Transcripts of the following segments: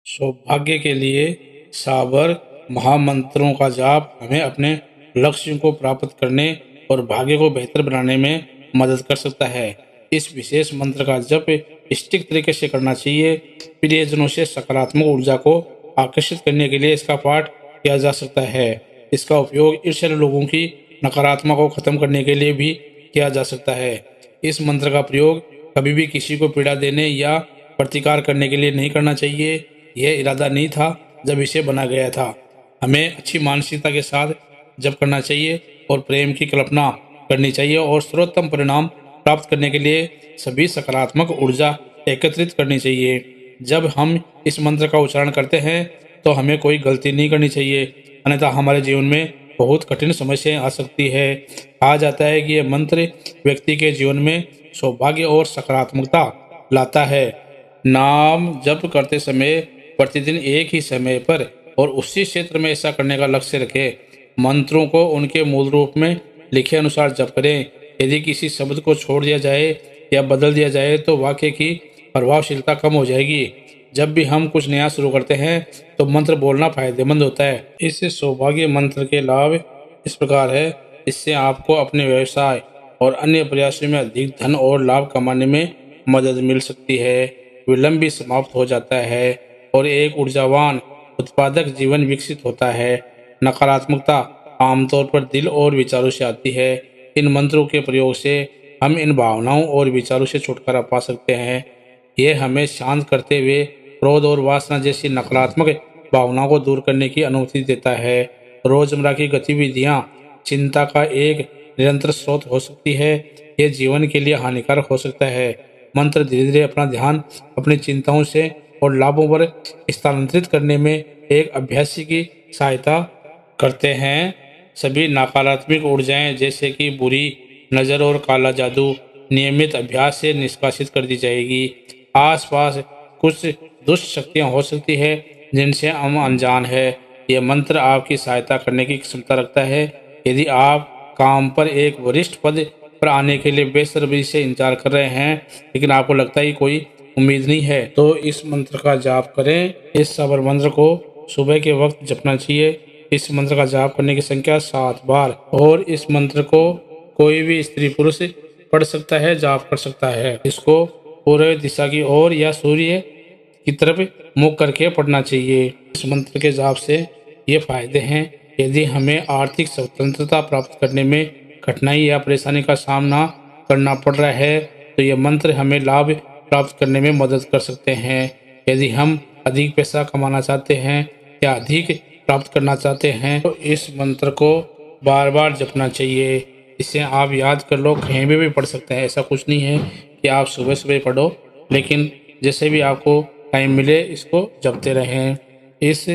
सौभाग्य के लिए साबर महामंत्रों का जाप हमें अपने लक्ष्य को प्राप्त करने और भाग्य को बेहतर बनाने में मदद कर सकता है। इस विशेष मंत्र का जप स्टिक तरीके से करना चाहिए। प्रियजनों से सकारात्मक ऊर्जा को आकर्षित करने के लिए इसका पाठ किया जा सकता है। इसका उपयोग ईर्ष्यालु लोगों की नकारात्मक को खत्म करने के लिए भी किया जा सकता है। इस मंत्र का प्रयोग कभी भी किसी को पीड़ा देने या प्रतिकार करने के लिए नहीं करना चाहिए। यह इरादा नहीं था जब इसे बना गया था। हमें अच्छी मानसिकता के साथ जप करना चाहिए और प्रेम की कल्पना करनी चाहिए और सर्वोत्तम परिणाम प्राप्त करने के लिए सभी सकारात्मक ऊर्जा एकत्रित करनी चाहिए। जब हम इस मंत्र का उच्चारण करते हैं तो हमें कोई गलती नहीं करनी चाहिए, अन्यथा हमारे जीवन में बहुत कठिन समस्याएं आ सकती है। कहा जाता है कि यह मंत्र व्यक्ति के जीवन में सौभाग्य और सकारात्मकता लाता है। नाम जप करते समय प्रतिदिन एक ही समय पर और उसी क्षेत्र में ऐसा करने का लक्ष्य रखें। मंत्रों को उनके मूल रूप में लिखे अनुसार जप करें। यदि किसी शब्द को छोड़ दिया जाए या बदल दिया जाए तो वाक्य की प्रभावशीलता कम हो जाएगी। जब भी हम कुछ नया शुरू करते हैं तो मंत्र बोलना फायदेमंद होता है। इस सौभाग्य मंत्र के लाभ इस प्रकार है। इससे आपको अपने व्यवसाय और अन्य प्रयासों में अधिक धन और लाभ कमाने में मदद मिल सकती है। विलंब भी समाप्त हो जाता है और एक ऊर्जावान उत्पादक जीवन विकसित होता है। नकारात्मकता आमतौर पर दिल और विचारों से आती है। इन मंत्रों के प्रयोग से हम इन भावनाओं और विचारों से छुटकारा पा सकते हैं। यह हमें शांत करते हुए क्रोध और वासना जैसी नकारात्मक भावनाओं को दूर करने की अनुमति देता है। रोजमर्रा की गतिविधियां चिंता का एक निरंतर स्रोत हो सकती है। यह जीवन के लिए हानिकारक हो सकता है। मंत्र धीरे धीरे अपना ध्यान अपनी चिंताओं से और लाभों पर स्थानांतरित करने में एक अभ्यासी की सहायता करते हैं। सभी नकारात्मक ऊर्जाएं जैसे कि बुरी नज़र और काला जादू नियमित अभ्यास से निष्कासित कर दी जाएगी। आसपास कुछ दुष्ट शक्तियां हो सकती है जिनसे हम अनजान है। यह मंत्र आपकी सहायता करने की क्षमता रखता है। यदि आप काम पर एक वरिष्ठ पद पर आने के लिए बेसब्री से इंतजार कर रहे हैं लेकिन आपको लगता है कि कोई उम्मीद नहीं है तो इस मंत्र का जाप करें। इस साबर मंत्र को सुबह के वक्त जपना चाहिए। इस मंत्र का जाप करने की संख्या 7 बार और इस मंत्र को कोई भी स्त्री पुरुष पढ़ सकता है, जाप कर सकता है। इसको पूर्व दिशा की ओर या सूर्य की तरफ मुख करके पढ़ना चाहिए। इस मंत्र के जाप से ये फायदे हैं। यदि हमें आर्थिक स्वतंत्रता प्राप्त करने में कठिनाई या परेशानी का सामना करना पड़ रहा है तो यह मंत्र हमें लाभ प्राप्त करने में मदद कर सकते हैं। यदि हम अधिक पैसा कमाना चाहते हैं या अधिक प्राप्त करना चाहते हैं तो इस मंत्र को बार बार जपना चाहिए। इसे आप याद कर लो, कहीं भी पढ़ सकते हैं। ऐसा कुछ नहीं है कि आप सुबह सुबह पढ़ो, लेकिन जैसे भी आपको टाइम मिले इसको जपते रहें। इस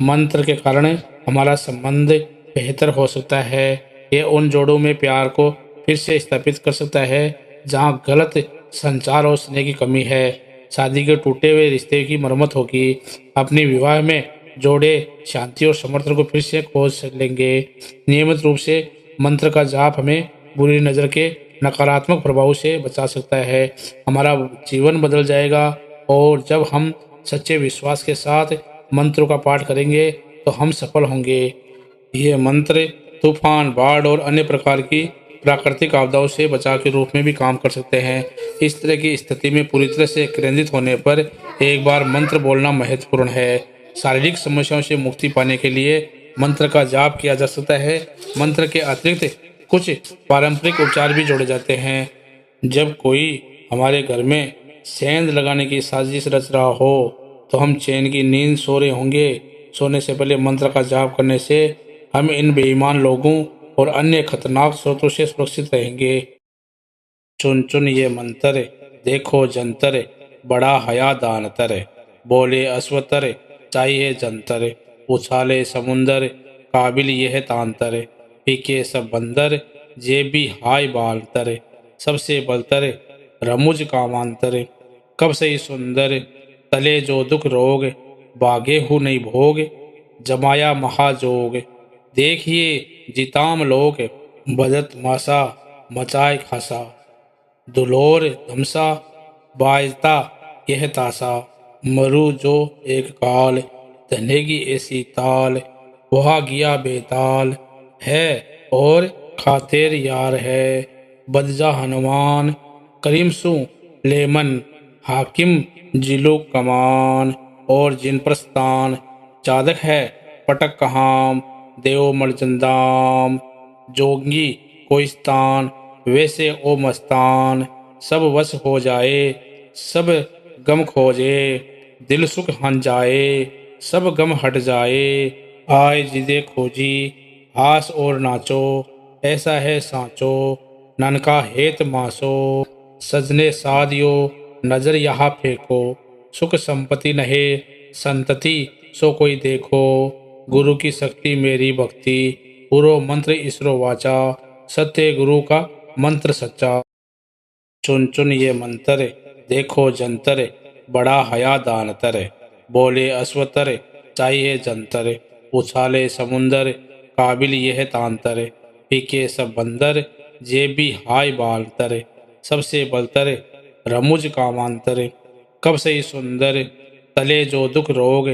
मंत्र के कारण हमारा संबंध बेहतर हो सकता है। ये उन जोड़ों में प्यार को फिर से स्थापित कर सकता है जहाँ गलत संचार और स्नेह की कमी है। शादी के टूटे हुए रिश्ते की मरम्मत होगी। अपने विवाह में जोड़े शांति और समर्थन को फिर से खोज लेंगे। नियमित रूप से मंत्र का जाप हमें बुरी नज़र के नकारात्मक प्रभाव से बचा सकता है। हमारा जीवन बदल जाएगा और जब हम सच्चे विश्वास के साथ मंत्रों का पाठ करेंगे तो हम सफल होंगे। ये मंत्र तूफान, बाढ़ और अन्य प्रकार की प्राकृतिक आपदाओं से बचाव के रूप में भी काम कर सकते हैं। इस तरह की स्थिति में पूरी तरह से केंद्रित होने पर एक बार मंत्र बोलना महत्वपूर्ण है। शारीरिक समस्याओं से मुक्ति पाने के लिए मंत्र का जाप किया जा सकता है। मंत्र के अतिरिक्त कुछ पारंपरिक उपचार भी जोड़े जाते हैं। जब कोई हमारे घर में सेंध लगाने की साजिश रच रहा हो तो हम चैन की नींद सो रहे होंगे। सोने से पहले मंत्र का जाप करने से हम इन बेईमान लोगों और अन्य खतरनाक स्रोतों से सुरक्षित रहेंगे। चुन चुन ये मंत्र देखो जंतर, बड़ा हया दानतर, बोले अश्वतर चाहिए जंतर, उछाले समुंदर काबिल यह तांतर, पीके सब बंदर जे भी हाय बालतर, सबसे बलतर रमुज कामांतर, कब से ही सुंदर तले जो दुख रोग, बागे हु नहीं भोग, जमाया महाजोग, देखिए जिताम लोग, बदत मासा मचाए खासा, दुलोर धमसा बाजता यह तासा, मरु जो एक काल, धनेगी ऐसी ताल, वहा गया बेताल है और खातिर यार है। बदजा हनुमान करीम सु लेमन, हाकिम जिलो कमान, और जिन प्रस्थान चादक है पटक कहाम, देव मर्जंदाम। जोगी कोई स्थान वैसे ओ मस्तान, सब वश हो जाए सब गम खोजे, दिल सुख हन जाए सब गम हट जाए। आए जिदे खोजी हास और नाचो, ऐसा है सांचो ननका हेत मासो। सजने साधियो नजर यहाँ फेंको, सुख संपत्ति नहे संतति सो कोई देखो। गुरु की शक्ति मेरी भक्ति, पूरो मंत्र इसरो वाचा, सत्य गुरु का मंत्र सच्चा। चुन चुन ये मंत्र देखो जंतर, बड़ा हया दानतर। बोले अश्वतर चाहिए जंतर, उछाले समुंदर काबिल यह तांतर। पीके सब बंदर जे भी हाय बालतर, सबसे बलतर रमुज कामांतर। कब से सुंदर तले जो दुख रोग,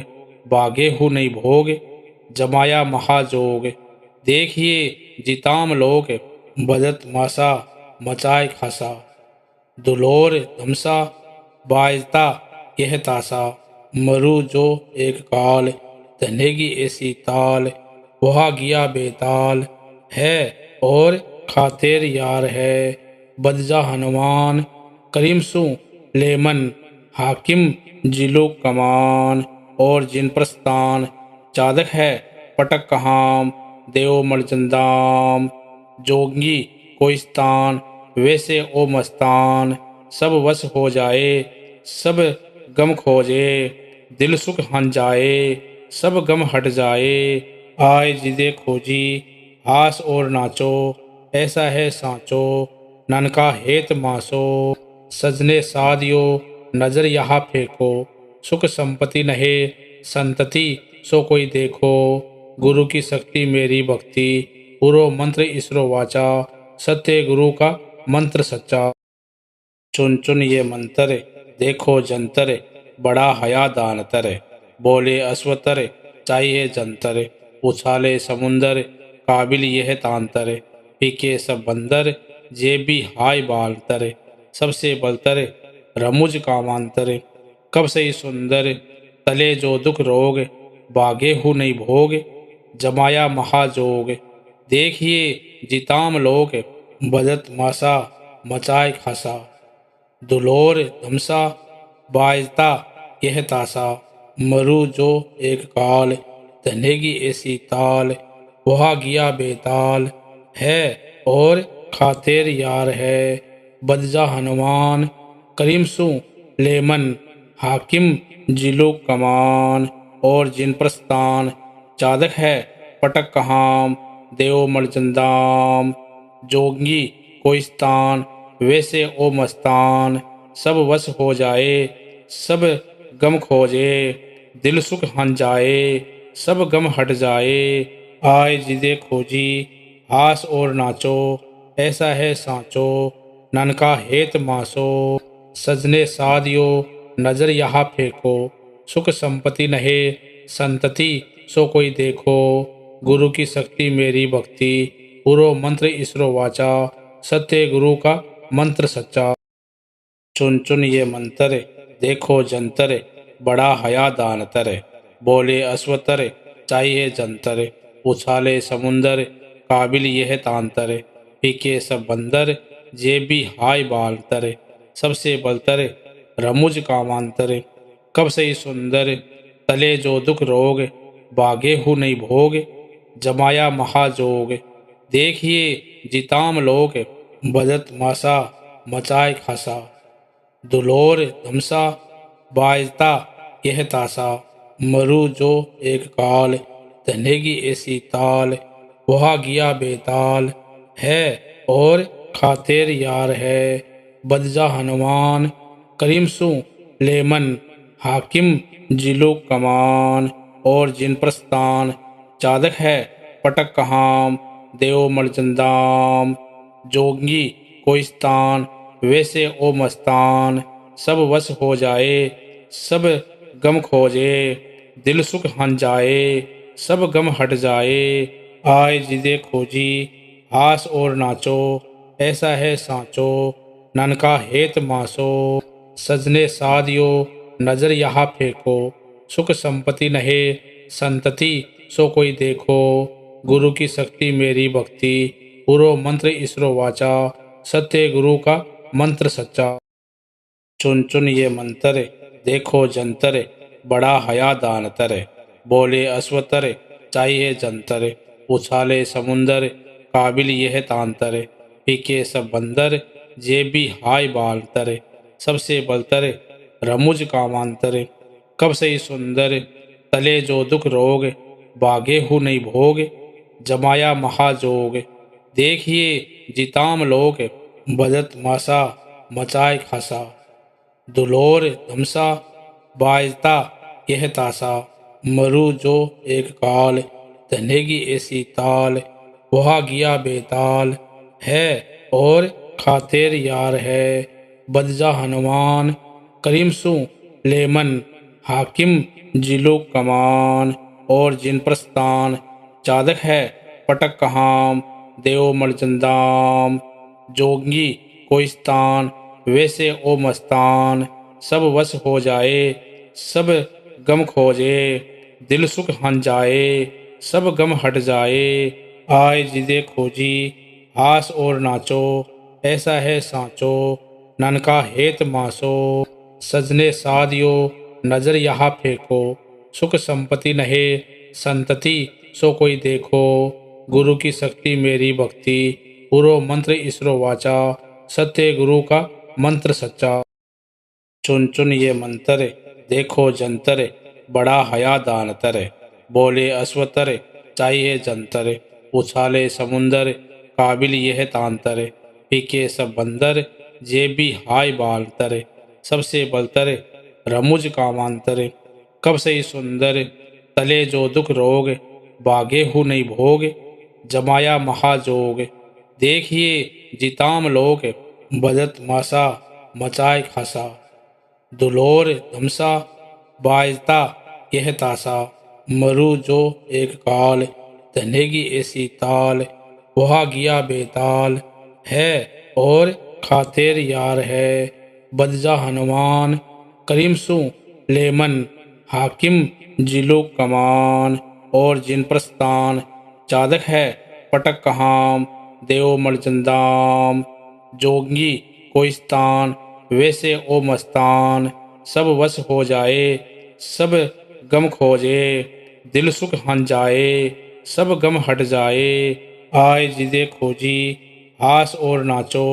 बागे हु नहीं भोग जमाया महाजोग। देखिए जिताम लोग बदत मासा, मचाए खासा दुलोर धमसा, बाजता यह तासा। मरु जो एक काल, धनेगी ऐसी ताल, वहा गया बेताल है और खातिर यार है। बदजा हनुमान करीम सु लेमन, हाकिम जिलो कमान, और जिन प्रस्थान चादक है पटक कहाम, देव मर्जंदाम। जोगी कोई स्थान वैसे ओ मस्तान, सब वश हो जाए सब गम खोजे, दिल सुख हन जाए सब गम हट जाए। आए जिदे खोजी हास और नाचो, ऐसा है सांचो ननका हेत मासो। सजने साधियो नजर यहाँ फेंको, सुख संपत्ति नहे संतति सो कोई देखो। गुरु की शक्ति मेरी भक्ति, पूरो मंत्र इसरो वाचा, सत्य गुरु का मंत्र सच्चा। चुन चुन ये मंत्र देखो जंतर, बड़ा हया दानतर। बोले अश्वतर चाहिए जंतर, उछाले समुंदर काबिल यह तांतर। पीके सब बंदर जे भी हाय बालतर, सबसे बलतर रमुज कामांतर। कब से सुंदर तले जो दुख रोग, बागे हु नहीं भोग जमाया महाजोग। देखिए जिताम लोग बदत मासा, मचाए खासा दुलोर धमसा, बाजता यह तासा। मरु जो एक काल, धनेगी ऐसी ताल, वहा गया बेताल है और खातिर यार है। बदजा हनुमान करीम सु लेमन, हाकिम जिलो कमान, और जिन प्रस्थान चादक है पटक कहाम, देव मर्जंदाम। जोगी कोई स्थान वैसे ओ मस्तान, सब वश हो जाए सब गम खोजे, दिल सुख हन जाए सब गम हट जाए। आए जिदे खोजी हास और नाचो, ऐसा है सांचो ननका हेत मासो। सजने साधियो नजर यहाँ फेंको, सुख संपत्ति नहे संतति सो कोई देखो। गुरु की शक्ति मेरी भक्ति, पूरो मंत्र इसरो वाचा, सत्य गुरु का मंत्र सच्चा। चुन चुन ये मंत्र देखो जंतर, बड़ा हया दानतर। बोले अश्वतर चाहिए जंतर, उछाले समुंदर काबिल यह तांतर। पीके सब बंदर जे भी हाय बालतर, सबसे बलतर रमुज कामांतर। कब से सुंदर तले जो दुख रोग, बागे हु नहीं भोग जमाया महाजोग। देखिए जिताम लोग बदत मासा, मचाए खासा दुलोर धमसा, बाजता यह तासा। मरु जो एक काल, धनेगी ऐसी ताल, वहा गया बेताल है और खातिर यार है। बदजा हनुमान करीम सु लेमन, हाकिम जिलो कमान, और जिन प्रस्थान चादक है पटक कहाम, देव मर्जंदाम। जोगी कोई स्थान वैसे ओ मस्तान, सब वश हो जाए सब गम खोजे, दिल सुख हन जाए, सब गम हट जाए। आए जिदे खोजी, हास और नाचो, ऐसा है सांचो, ननका हेत मासो। सजने साधियो, नजर यहाँ फेंको, सुख संपत्ति नहे, संतति सो कोई देखो। गुरु की शक्ति मेरी भक्ति, पूरो मंत्र ईसरो वाचा, सत्य गुरु का मंत्र सच्चा। चुन चुन ये मंतर, देखो जंतर, बड़ा हया दानतर। बोले अश्वतर, चाहिए जंतर, उछाले समुंदर, काबिल यह तांतर। पीके सब बंदर, जे भी हाय बालतर। सबसे बलतर, रमुज कामांतर। कब से ही सुंदर, तले जो दुख रोग, बागे हु नहीं भोग, जमाया महाजोग। देखिए जिताम लोग, बदत मासा, मचाए खासा। दुलोर धमसा, बाजता यह तासा। मरु जो एक काल, धनेगी ऐसी ताल, वहा गया बेताल है, और खातिर यार है। बदजा हनुमान, करीम सु लेमन, हाकिम जिलो कमान, और जिन प्रस्थान, चादक है पटक कहाम, देव मर्जंदाम। जोगी कोई स्थान, वैसे ओ मस्तान, सब वश हो जाए, सब गम खोजे, दिल सुख हन जाए, सब गम हट जाए। आए जिदे खोजी, हास और नाचो, ऐसा है सांचो, ननका हेत मासो। सजने साधियो, नजर यहाँ फेंको, सुख संपत्ति नहे, संतति सो कोई देखो। गुरु की शक्ति मेरी भक्ति, पूरो मंत्र ईसरो वाचा, सत्य गुरु का मंत्र सच्चा। चुन चुन ये मंतर, देखो जंतर, बड़ा हया दानतर। बोले अश्वतर, चाहिए जंतर, उछाले समुंदर, काबिल यह तांतर। पीके सब बंदर, जे भी हाय बालतर। सबसे बलतर, रमुज कामांतर। कब से ही सुंदर, तले जो दुख रोग, बागे हु नहीं भोग, जमाया महाजोग। देखिए जिताम लोग, बदत मासा, मचाए खासा। दुलोर धमसा, बाजता यह तासा। मरु जो एक काल, धनेगी ऐसी ताल, वहा गया बेताल है, और खातिर यार है। बदजा हनुमान, करीम सु लेमन, हाकिम जिलो कमान, और जिन प्रस्थान, चादक है पटक कहाम, देव मर्जंदाम। जोगी कोई स्थान, वैसे ओ मस्तान, सब वश हो जाए, सब गम खोजे, दिल सुख हन जाए, सब गम हट जाए। आए जिदे खोजी, हास और नाचो,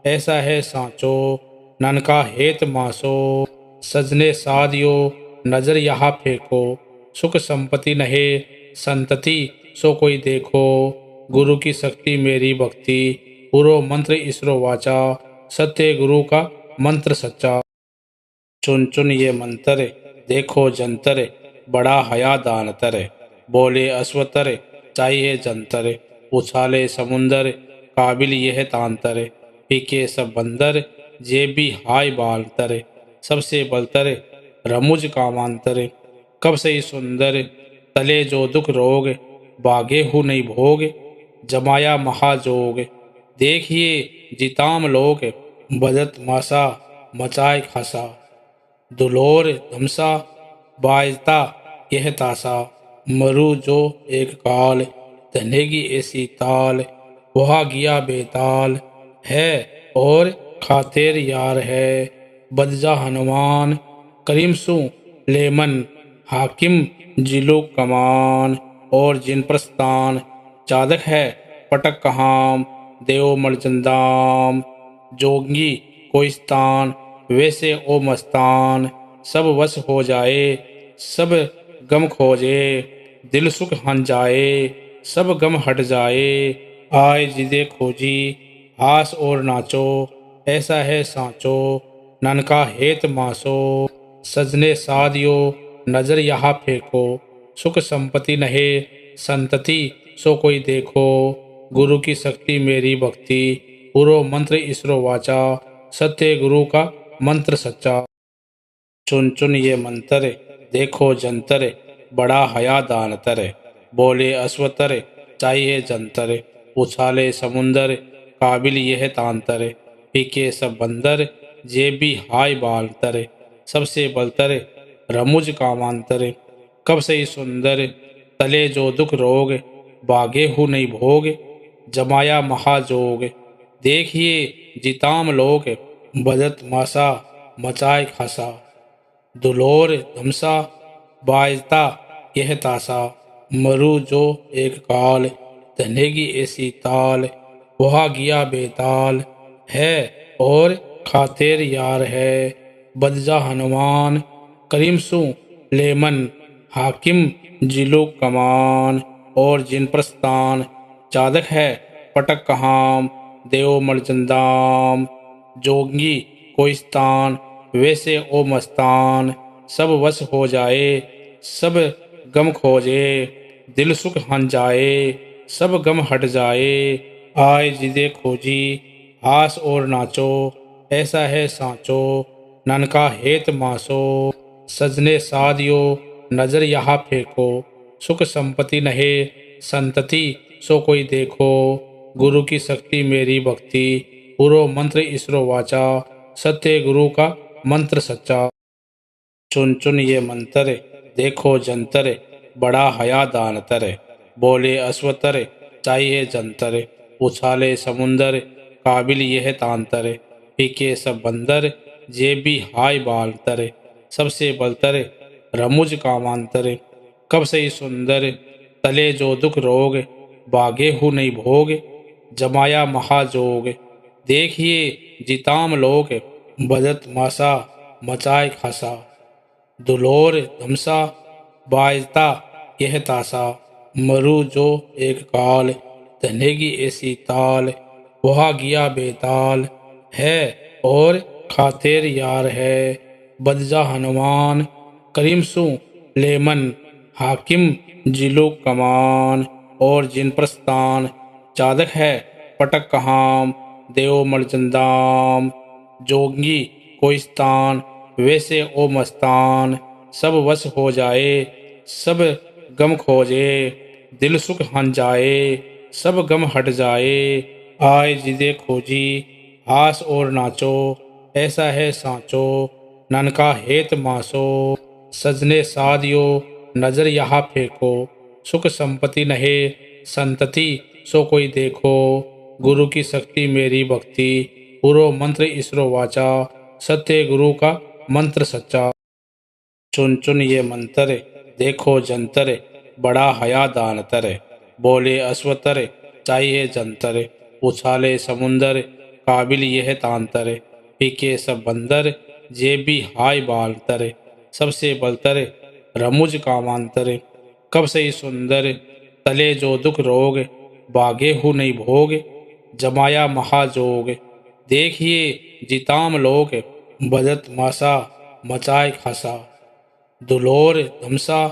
ऐसा है सांचो, ननका हेत मासो। सजने साधियो, नजर यहाँ फेंको, सुख संपत्ति नहे, संतति सो कोई देखो। गुरु की शक्ति मेरी भक्ति, पूरो मंत्र ईसरो वाचा, सत्य गुरु का मंत्र सच्चा। चुन चुन ये मंतर, देखो जंतर, बड़ा हया दानतर। बोले अश्वतर, चाहिए जंतर, उछाले समुंदर, काबिल यह तांतर। पीके सब बंदर, जे भी हाय बालतर। सबसे बलतर, रमुज कामांतर। कब से ही सुंदर, तले जो दुख रोग, बागे हु नहीं भोग, जमाया महाजोग। देखिए जिताम लोग, बदत मासा, मचाए खासा। दुलोर धमसा, बाजता यह तासा। मरु जो एक काल, धनेगी ऐसी ताल, वहा गया बेताल है, और खातिर यार है। बदजा हनुमान, करीम सु लेमन, हाकिम जिलो कमान, और जिन प्रस्थान, चादक है पटक कहाम, देव मर्जंदाम। जोगी कोई स्थान, वैसे ओ मस्तान, सब वश हो जाए, सब गम खोजे, दिल सुख हन जाए, सब गम हट जाए। आए जिदे खोजी, हास और नाचो, ऐसा है सांचो, ननका हेत मासो। सजने साधियो, नजर यहाँ फेंको, सुख संपत्ति नहे, संतति सो कोई देखो। गुरु की शक्ति मेरी भक्ति, पूरो मंत्र ईसरो वाचा, सत्य गुरु का मंत्र सच्चा। चुन चुन ये मंतर, देखो जंतर बड़ा हया दानतर। बोले अश्वतर चाहिए जंतर। उछाले समुंदर काबिल यह तांतर। फीके सब बंदर जे भी हाय बालतर। सबसे बलतर रमुज कामांतर। कब सही सुंदर तले जो दुख रोग। बागे हु नहीं भोग जमाया महाजोग। देखिए जिताम लोक बदत मासा मचाए खासा। दुलोर धमसा बाजता यह तासा। मरु जो एक काल धनेगी ऐसी ताल। वहा गया बेताल है और खातिर यार है। बदजा हनुमान करीम सु लेमन हाकिम जिलो कमान। और जिन प्रस्थान चादक है पटक कहाम देव मर्जंदाम। जोगी कोई स्थान वैसे ओ मस्तान। सब वश हो जाए सब गम खोजे। दिल सुख हन जाए सब गम हट जाए। आए जिदे खोजी हास और नाचो। ऐसा है सांचो ननका हेत मासो। सजने सादियो नजर यहाँ फेंको। सुख संपत्ति नहे संतति सो कोई देखो। गुरु की शक्ति मेरी भक्ति पूरो मंत्र इसरो वाचा। सत्य गुरु का मंत्र सच्चा। चुन चुन ये मंतर देखो जंतर बड़ा हया दानतर। बोले अश्वतर चाहिए जंतर। उछाले समुंदर काबिल यह तांतर। फीके सब बंदर जे भी हाय बालतर। सबसे बलतर रमुज कामांतर। कब सही सुंदर तले जो दुख रोग। बागे हु नहीं भोग जमाया महाजोग। देखिए जिताम लोक बदत मासा मचाए खासा। दुलोर धमसा बाजता यह तासा। मरु जो एक काल धनेगी ऐसी ताल। वहा गया बेताल है और खातिर यार है। बदजा हनुमान करीम सु लेमन हाकिम जिलो कमान। और जिन प्रस्थान चादक है पटक कहाम देव मर्जंदाम। जोगी कोई स्थान वैसे ओ मस्तान। सब वश हो जाए सब गम खोजे। दिल सुख हन जाए सब गम हट जाए। आए जिदे खोजी हास और नाचो। ऐसा है सांचो ननका हेत मासो। सजने सादियो नजर यहाँ फेंको। सुख संपत्ति नहे संतति सो कोई देखो। गुरु की शक्ति मेरी भक्ति पूरो मंत्र इसरो वाचा। सत्य गुरु का मंत्र सच्चा। चुन चुन ये मंतर देखो जंतर बड़ा हया दानतर। बोले अश्वतर चाहिए जंतर। उछाले समुंदर काबिल यह तांतर। फीके सब बंदर जे भी हाय बालतर। सबसे बलतर रमुज कामांतर। कब सही सुंदर तले जो दुख रोग। बागे हु नहीं भोग जमाया महाजोग। देखिए जिताम लोक बदत मासा मचाए खासा। दुलोर धमसा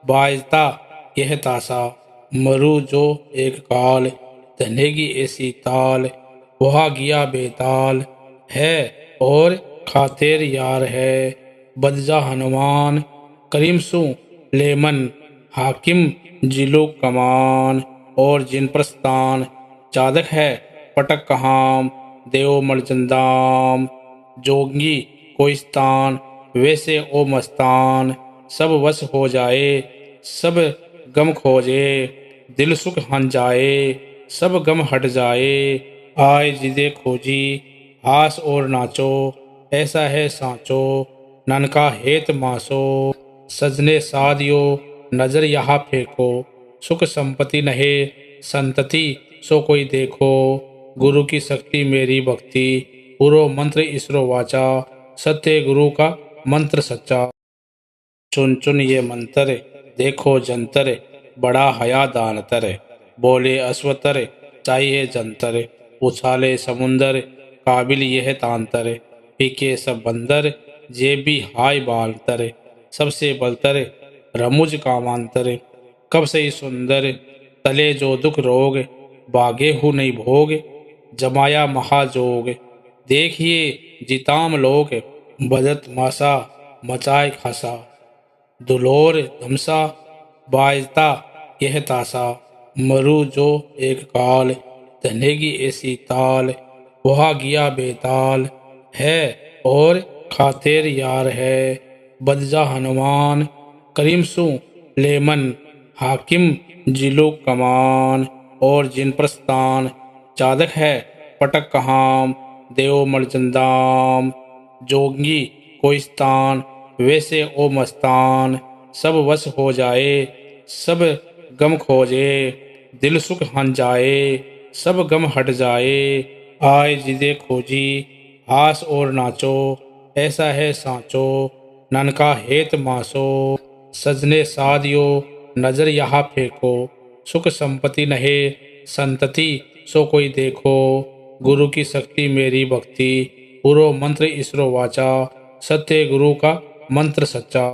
बाजता यह तासा। मरु जो एक काल धनेगी ऐसी ताल। वहा गया बेताल है और खातिर यार है। बदजा हनुमान करीम सु लेमन हाकिम जिलो कमान। और जिन प्रस्थान चादक है पटक कहाम देव मर्जंदाम। जोगी कोई स्थान वैसे ओ मस्तान। सब वश हो जाए सब गम खोजे। दिल सुख हन जाए सब गम हट जाए। आए जिदे खोजी हास और नाचो। ऐसा है सांचो ननका हेत मासो। सजने सादियो नजर यहाँ फेंको। सुख संपत्ति नहे संतति सो कोई देखो। गुरु की शक्ति मेरी भक्ति पूरो मंत्र इसरो वाचा। सत्य गुरु का मंत्र सच्चा। चुन चुन ये मंतर देखो जंतर बड़ा हया दानतर। बोले अश्वतर चाहिए जंतर। उछाले समुंदर काबिल यह तांतर। फीके सब बंदर जे भी हाय बालतर। सबसे बलतर रमुज कामांतर। कब सही सुंदर तले जो दुख रोग। बागे हु नहीं भोग जमाया महाजोग। देखिए जिताम लोक बदत मासा मचाए खासा। दुलोर धमसा बाजता यह तासा, मरु जो एक काल धनेगी ऐसी ताल, वहा गया बेताल है और खातिर यार है, बदजा हनुमान करीम सु लेमन, हाकिम जिलो कमान और जिन प्रस्थान, चादक है पटक कहाम देव मर्जंदाम, जोगी कोई स्थान वैसे ओ मस्तान, सब वश हो जाए सब गम खोजे, दिल सुख हन जाए सब गम हट जाए, आए जिदे खोजी हास और नाचो, ऐसा है सांचो ननका हेत मासो, सजने सादियो नजर यहाँ फेंको, सुख संपत्ति नहे संतति सो कोई देखो, गुरु की शक्ति मेरी भक्ति, पूरो मंत्र इसरो वाचा, सत्य गुरु का मंत्र सच्चा।